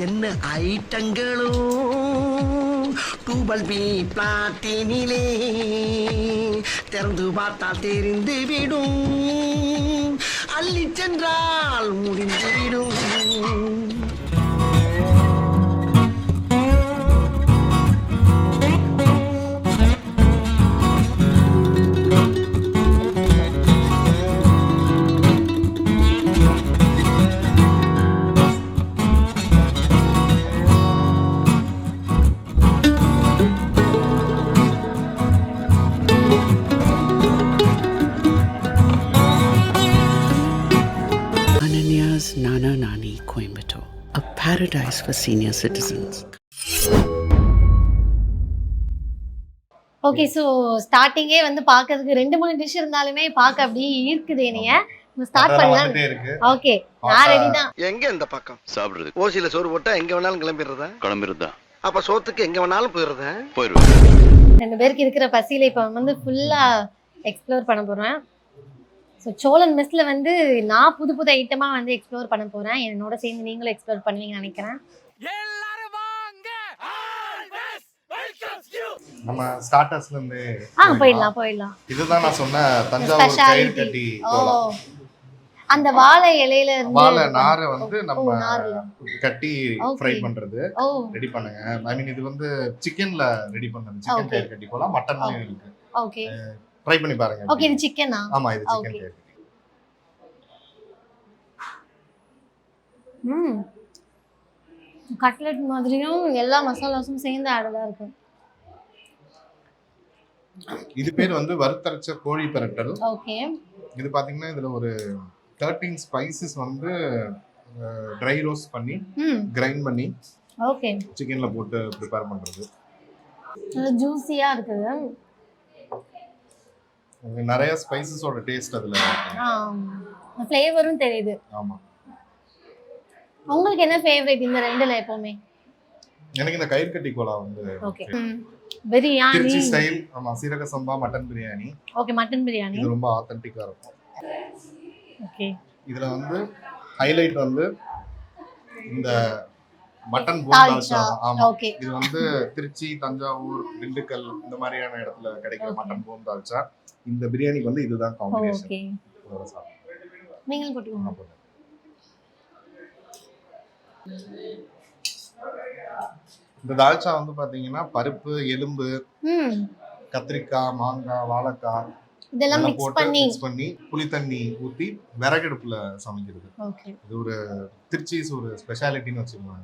என்ன ஐட்டங்களும் டூபல் பி பிளாட்டினிலே திறந்து பார்த்தால் தெரிந்து விடும் அள்ளி சென்றால் முடிந்துவிடும். Nana Nani Coimbatore, a paradise for senior citizens. Okay, so ஸ்டார்டிங்கே வந்து பார்க்கறதுக்கு 2-3 டிஷ் இருந்தாலுமே பார்க்க அப்படியே இருக்குது என்னைய. ஸ்டார்ட் பண்ணலாம். ஓகே, நான் ரெடி தான். எங்க இந்த பக்கம் சாப்பிடுறது? ஓசியில சோறு போட்டா எங்க வேணாலும் கிளம்பிடுறதா? அப்ப சோத்துக்கு எங்க வேணாலும் போயிடுவேன். 2 பேருக்கு இருக்கிற பசியில இப்ப வந்து ஃபுல்லா எக்ஸ்ப்ளோர் பண்ண போறேன். ஸோ சோழன் மெஸ்ல வந்து நான் புது ஐட்டமா வந்து எக்ஸ்ப்ளோர் பண்ண போறேன். என்னோட சேர்ந்து நீங்களும் எக்ஸ்ப்ளோர் பண்ணுவீங்கன்னு நினைக்கிறேன். நம்ம ஸ்டார்டர்ஸ்ல இருந்து போயிடலாம். இதுதான் நான் சொன்ன தஞ்சாவூர் கயிறு கட்டி கோலம். அந்த வாழை இலையில இருந்து வாழை நாரை வந்து நம்ம கட்டி ஃப்ரை பண்றது ரெடி பண்ணுங்க. ஐ மீன் இது வந்து சிக்கன்ல ரெடி பண்றது. சிக்கன் கயிறு கட்டி கோலம் மட்டன்லயும் இருக்கு. ஓகே, ட்ரை பண்ணி பாருங்க. ஓகே, இது சிக்கனா? ஆமா, இது சிக்கன் கயிறு கட்டி. கட்லெட் மாதிரியும் எல்லா மசாலாஸும் சேர்ந்து ஆடலா இருக்கு. இது பேர் வந்து வறுத்தரைச்ச கோழி பிரட்டல். ஓகே, இது பாத்தீங்கன்னா இதுல ஒரு 13 ஸ்பைசஸ் வந்து ட்ரை ரோஸ்ட் பண்ணி கிரைண்ட் பண்ணி ஓகே சிக்கன்ல போட்டு ப்ரிப்பேர் பண்றது. அது ஜூசியா இருக்குது. நிறைய ஸ்பைசஸோட டேஸ்ட் அதுல ஃப்ளேவரும் தெரியுது. ஆமா, உங்களுக்கு என்ன ஃபேவரட் இந்த ரெண்டுல எப்பவுமே? எனக்கு இந்த கயிறு கட்டி கோலா வந்து ஓகே. பிரியாணி திருச்சி ஸ்டைல். ஆமா, சீரக சம்பா mutton biryani. Okay, mutton biryani இது ரொம்ப ஆத்தென்டிக்கா இருக்கும். ஓகே, இதுல வந்து ஹைலைட் வந்து இந்த மட்டன் போண்டா. ஆமா, ஓகே. இது வந்து திருச்சி, தஞ்சாவூர், திண்டுக்கல் இந்த மாதிரியான இடத்துல கிடைக்கிற மட்டன் போண்டால்ச்சா. இந்த பிரியாணிக்கு வந்து இதுதான் காம்பினேஷன். ஓகே, நீங்க போட்டுக்கோங்க. இந்த தால்ச்சா வந்து பாத்தீங்கன்னா பருப்பு, எலும்பு, கத்திரிக்காய், மாங்காய், வாழைக்காய் இதெல்லாம் மிக்ஸ் பண்ணி புளி தண்ணி ஊத்தி விறகடுப்புல சமைக்கிறது. இது ஒரு திருச்சி ஒரு ஸ்பெஷாலிட்டின்னு வச்சுக்கோங்க.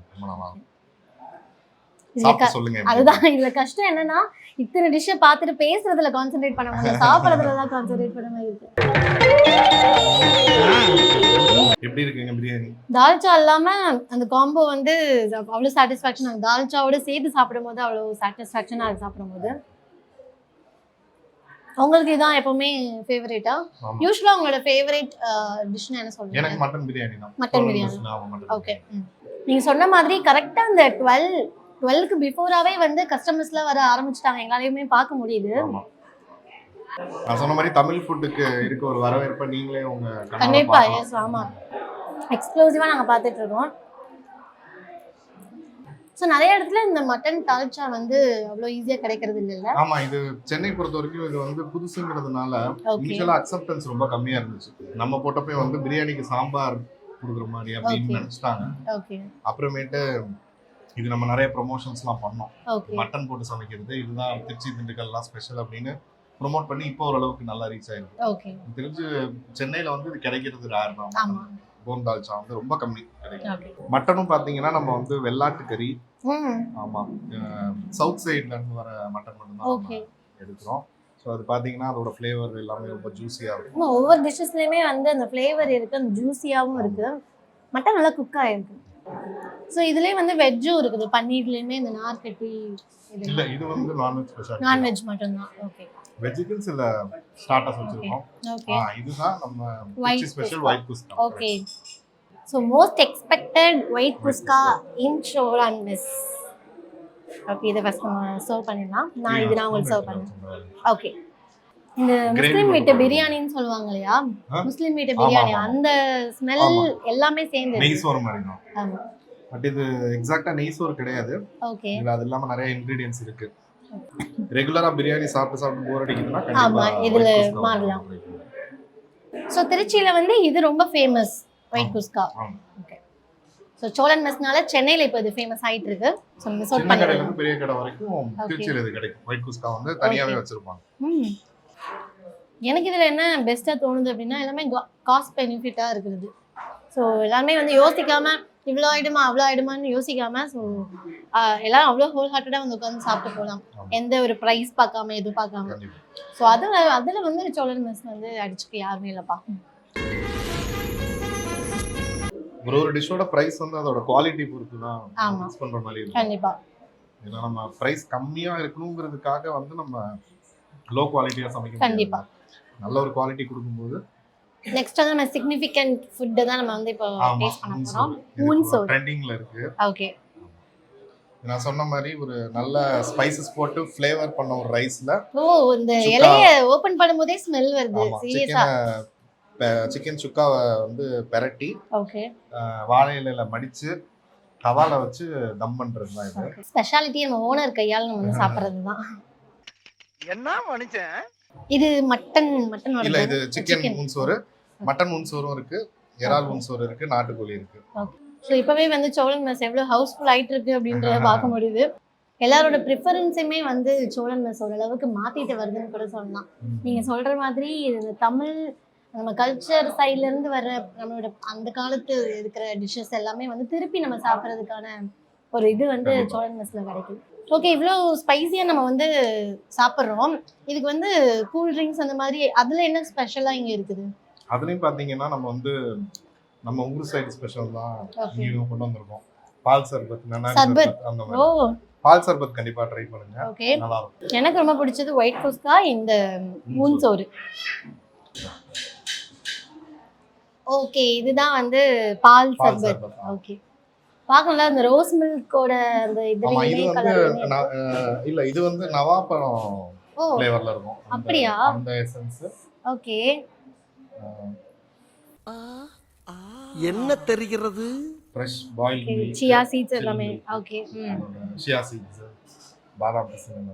சொல்லுங்க. அதுதான் இதுல கஷ்டம் என்னன்னா இத்தனை டிஷ்ஷை பார்த்துட்டு பேசுறதுல கான்சென்ட்ரேட் பண்ண முடியல, சாப்பிடுறதுல தான் கான்சென்ட்ரேட் பண்ண மாதிரி இருக்கு. எப்படி இருக்குங்க பிரியாணி? தால்ச்சா இல்லாம அந்த காம்போ வந்து அவ்வளவு சாட்டிஸ்ஃபேக்ஷன். தால்ச்சாவோட சேர்த்து சாப்பிடும் போது அவ்வளவு சாட்டிஸ்ஃபேக்ஷனா இருக்கு சாப்பிடும் போது. உங்களுக்கு இதான் எப்பவுமே ஃபேவரட்டா? யூசுவலா உங்களோட ஃபேவரட் டிஷ்னா என்ன சொல்லுவீங்க? எனக்கு மட்டன் பிரியாணி தான். மட்டன் பிரியாணி. ஓகே, நீங்க சொன்ன மாதிரி கரெக்டா அந்த 12க்கு பிஃபோராவே வந்து கஸ்டமர்ஸ்லாம் வர ஆரம்பிச்சிட்டாங்க. எங்களாலையுமே பார்க்க முடியுது. நான் சொன்ன மாதிரி தமிழ் ஃபுட்டுக்கு இருக்க ஒரு வரவேற்பை நீங்களே உங்க கண்டிப்பா. எஸ், ஆமா, எக்ஸ்க்ளூசிவா நாங்க பார்த்துட்டு இருக்கோம். ஸோ நிறைய இடத்துல இந்த மட்டன் தால்ச்சா வந்து அவ்வளோ ஈஸியாக கிடைக்கிறது இல்லைல்ல? ஆமா, இது சென்னை பொறுத்த வரைக்கும் இது வந்து புதுசுங்கிறதுனால இனிஷியலா அக்செப்டன்ஸ் ரொம்ப கம்மியா இருந்துச்சு. நம்ம போட்டப்போ வந்து பிரியாணிக்கு சாம்பார் கொடுக்குற மாதிரி அப்படின்னு நினைச்சிட்டாங்க. அப்புறமேட்டு இது நம்ம நிறைய ப்ரொமோஷன்ஸ்லாம் பண்ணோம். மட்டன் போட்டு சமைக்கிறது இதுதான் திருச்சி, திண்டுக்கல்லாம் ஸ்பெஷல் அப்படின்னு ப்ரொமோட் பண்ணி இப்போ ஓரளவுக்கு நல்லா ரீச் ஆயிருக்கு. தெரிஞ்சு சென்னையில வந்து இது கிடைக்கிறது ரேர் தான். போன் தால்ச்சா வந்து ரொம்ப கம்மி கிடைக்கும். மட்டனும் பாத்தீங்கன்னா நம்ம வந்து வெள்ளாட்டு கறி. ஆமா, சவுத் சைட்ல இருந்து வர மட்டன் மட்டும் தான் எடுக்கிறோம். ஸோ அது பாத்தீங்கன்னா அதோட ஃப்ளேவர் எல்லாமே ரொம்ப ஜூஸியா இருக்கும். ஒவ்வொரு டிஷ்ஷஸ்லயுமே வந்து அந்த ஃப்ளேவர் இருக்கு, அந்த ஜூஸியாவும் இருக்கு. மட்டன் நல்லா குக் ஆயிருக்கு. ஸோ இதுலயே வந்து வெஜ்ஜும் இருக்குது. பன்னீர்லயுமே இந்த நார் கட்டி. இல்ல, இது வந்து நான்வெஜ் ஸ்பெஷல். நான்வெஜ் மட்டும் தான். ஓகே, வெஜிடபிள்ஸ் இல்ல ஸ்டார்டர்ஸ் வச்சிருக்கோம். இதுதான் நம்ம Trichy special white kuska. Okay, so most expected white kuska in Cholan mess. Okay, இதை ஃபர்ஸ்ட் நம்ம சர்வ் பண்ணிடலாம். நான் உங்களுக்கு சர்வ் பண்ணுறேன். ஓகே, இந்த முஸ்லீம் வீட்டு பிரியாணின்னு சொல்லுவாங்க இல்லையா? முஸ்லீம் வீட்டு பிரியாணி அந்த ஸ்மெல் எல்லாமே சேர்ந்து நெய் சோறு மாதிரி தான். ஆமா, பட் இது எக்ஸாக்டா நெய் சோறு கிடையாது. ஓகே. இதுல அது இல்லாம நிறைய இன்கிரிடியன்ஸ் இருக்கு. ரெகுலரா பிரியாணி சாப்பிட்டு போர் அடிக்குதுன்னா ஆமா, கண்டிப்பா இதுல white குஸ்கா மாறலாம். try பண்ணுங்க. ஸோ திருச்சியில வந்து இது ரொம்ப ஃபேமஸ் ஒயிட் குஸ்கா. ஆமா. ஓகே. ஸோ சோழன் மெஸ்னால சென்னையில இப்போ இது ஃபேமஸ் ஆயிட்டு இருக்கு. ஸோ மிஸ் அவுட் சின்ன கடையில பண்ணிடலாம். இருந்து பெரிய கடை வரைக்கும் திருச்சியில இது கிடைக்கும். ஒயிட் குஸ்கா வந்து தனியாவே வச்சிருப்பாங்க. எனக்கு இதுல என்ன பெஸ்டா தோணுது அப்படின்னா எல்லாமே காஸ்ட் பெனிஃபிட்டா இருக்குது. ஸோ எல்லாமே வந்து யோசிக்காம இவ்வளோ ஆயிடுமா அவ்வளோ ஆயிடுமான்னு யோசிக்காம ஸோ எல்லாரும் அவ்வளோ ஹோல் ஹார்ட்டடா வந்து உட்காந்து சாப்பிட்டு போகலாம். எந்த ஒரு ப்ரைஸ் பார்க்காம எதுவும் பார்க்காம. கண்டிப்பா. ஸோ அதில் வந்து சோழன் மெஸ் வந்து அடிச்சுக்க யாருமே இல்லைப்பா. ஒரு டிஷ்ஷோட பிரைஸ் வந்து அதோட குவாலிட்டி பொறுத்து தான் ஆமா. ஃபிக்ஸ் பண்ற மாதிரி இருக்கும். கண்டிப்பா. ஏன்னா நம்ம பிரைஸ் கம்மியா இருக்கணுங்கிறதுக்காக வந்து நம்ம லோ குவாலிட்டியா சமைக்க முடியாது. கண்டிப்பா. நல்ல ஒரு குவாலிட்டி கொடுக்கும்போது நெக்ஸ்ட் வந்து நம்ம சிக்னிஃபிகண்ட் ஃபுட் தான் நம்ம வந்து இப்போ டேஸ்ட் பண்ண போறோம். ஊன் ஊன் சோறு. ட்ரெண்டிங்ல இருக்கு. ஓகே. நான் சொன்ன மாதிரி ஒரு நல்ல ஸ்பைசஸ் போட்டு ஃப்ளேவர் பண்ண ஒரு ரைஸ்ல ஓ இந்த இலைய ஓபன் பண்ணும்போதே ஸ்மெல் வருது சீரியஸா. சிக்கன் சுக்காவை வந்து பெரட்டி ஓகே. வாழை இலையில மடிச்சு தவால வச்சு தம் பண்றது தான் இது. ஸ்பெஷாலிட்டி நம்ம ஓனர் கையால நம்ம வந்து சாப்பிடுறது தான். என்ன மனுஷன் இது மட்டன் இல்ல இது சிக்கன் ஊன்சோறு, மட்டன் ஊன்சோறும் இருக்கு, இறால் ஊன்சோறு இருக்கு, நாட்டுக்கோழி இருக்கு. ஸோ இப்பவே வந்து சோழன் மெஸ் எவ்வளவு ஹவுஸ்ஃபுல் ஆயிட்டு இருக்கு அப்படின்றத பார்க்க முடியுது. எல்லாரோட ப்ரிஃபரன்ஸுமே வந்து சோழன் மெஸ் ஓரளவுக்கு மாத்திட்டு வருதுன்னு கூட சொல்லலாம். நீங்க சொல்ற மாதிரி இந்த தமிழ் நம்ம கல்ச்சர் சைட்ல இருந்து வர்ற நம்மளோட அந்த காலத்து இருக்கிற டிஷ்ஷஸ் எல்லாமே வந்து திருப்பி நம்ம சாப்பிட்றதுக்கான ஒரு இது வந்து சோழன் மெஸ்ல கிடைக்கும். ஓகே, இவ்வளோ ஸ்பைசியாக நம்ம வந்து சாப்பிட்றோம். இதுக்கு வந்து கூல் ட்ரிங்க்ஸ் அந்த மாதிரி அதில் என்ன ஸ்பெஷலாக இங்கே இருக்குது? அதுலேயும் பார்த்தீங்கன்னா நம்ம வந்து நம்ம ஊர் சைடு ஸ்பெஷல் தான் இங்கேயும் கொண்டு வந்திருக்கோம். பால் சர்பத், நன்னாரி சர்பத் அந்த மாதிரி. ஓ, பால் சர்பத் கண்டிப்பாக ட்ரை பண்ணுங்க. ஓகே, நல்லா இருக்கும். எனக்கு ரொம்ப பிடிச்சது ஒயிட் குஸ்கா, இந்த ஊன் சோறு. ஓகே, இதுதான் வந்து பால் சர்பத். ஓகே, பார்க்கல அந்த ரோஸ் மில்கோட அந்த இதுலயே கலர் இல்ல இது வந்து நவாப்பழம் ஃப்ளேவர்ல இருக்கும். அப்படியா? அந்த எசன்ஸ். ஓகே, என்ன தெரிகிறது? Fresh boil milk, chia seeds எல்லாமே. ஓகே, சியா சீட்ஸ், பாதாம் பிசின்.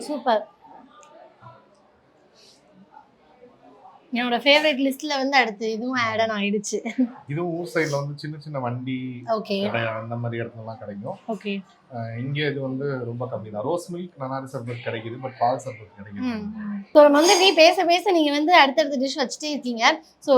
சூப்பர். என்னோட ஃபேவரட் லிஸ்ட்ல வந்து அடுத்து இதுவும் ஆட் ஆன் ஆயிடுச்சு. இதுவும் ஊர் சைடுல வந்து சின்ன சின்ன வண்டி ஓகே அந்த மாதிரி இடத்துலலாம் கிடைக்கும். ஓகே, இங்க இது வந்து ரொம்ப கம்மி தான். ரோஸ் மில்க், நன்னாரி சர்பத் கிடைக்குது, பட் பால் சர்பத் கிடைக்குது. ஸோ நம்ம வந்து நீ பேச நீங்க வந்து அடுத்தடுத்த டிஷ் வச்சுட்டே இருக்கீங்க. ஸோ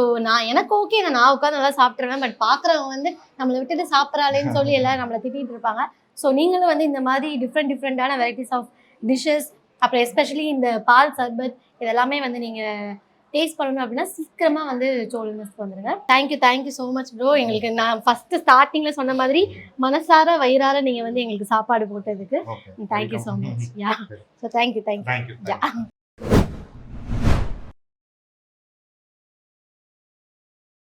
எனக்கு ஓகே, நான் உட்காந்து நல்லா சாப்பிட்ருவேன். பட் பார்க்குறவங்க வந்து நம்மளை விட்டுட்டு சாப்பிட்றாளேன்னு சொல்லி எல்லாம் நம்மளை திட்டிகிட்டு இருப்பாங்க. ஸோ நீங்களும் வந்து இந்த மாதிரி டிஃப்ரெண்டான வெரைட்டிஸ் ஆஃப் டிஷ்ஷஸ், அப்புறம் எஸ்பெஷலி இந்த பால் சர்பத் இதெல்லாமே வந்து நீங்கள் டேஸ்ட் பண்ணணும் அப்படின்னா சீக்கிரமாக வந்து சோழன் மெஸ்க்கு வந்துடுங்க. Thank you so much bro. எங்களுக்கு நான் ஃபஸ்ட்டு ஸ்டார்டிங்கில் சொன்ன மாதிரி மனசார வயிறார நீங்கள் வந்து எங்களுக்கு சாப்பாடு போட்டதுக்கு தேங்க்யூ ஸோ மச். யா, ஸோ தேங்க்யூ.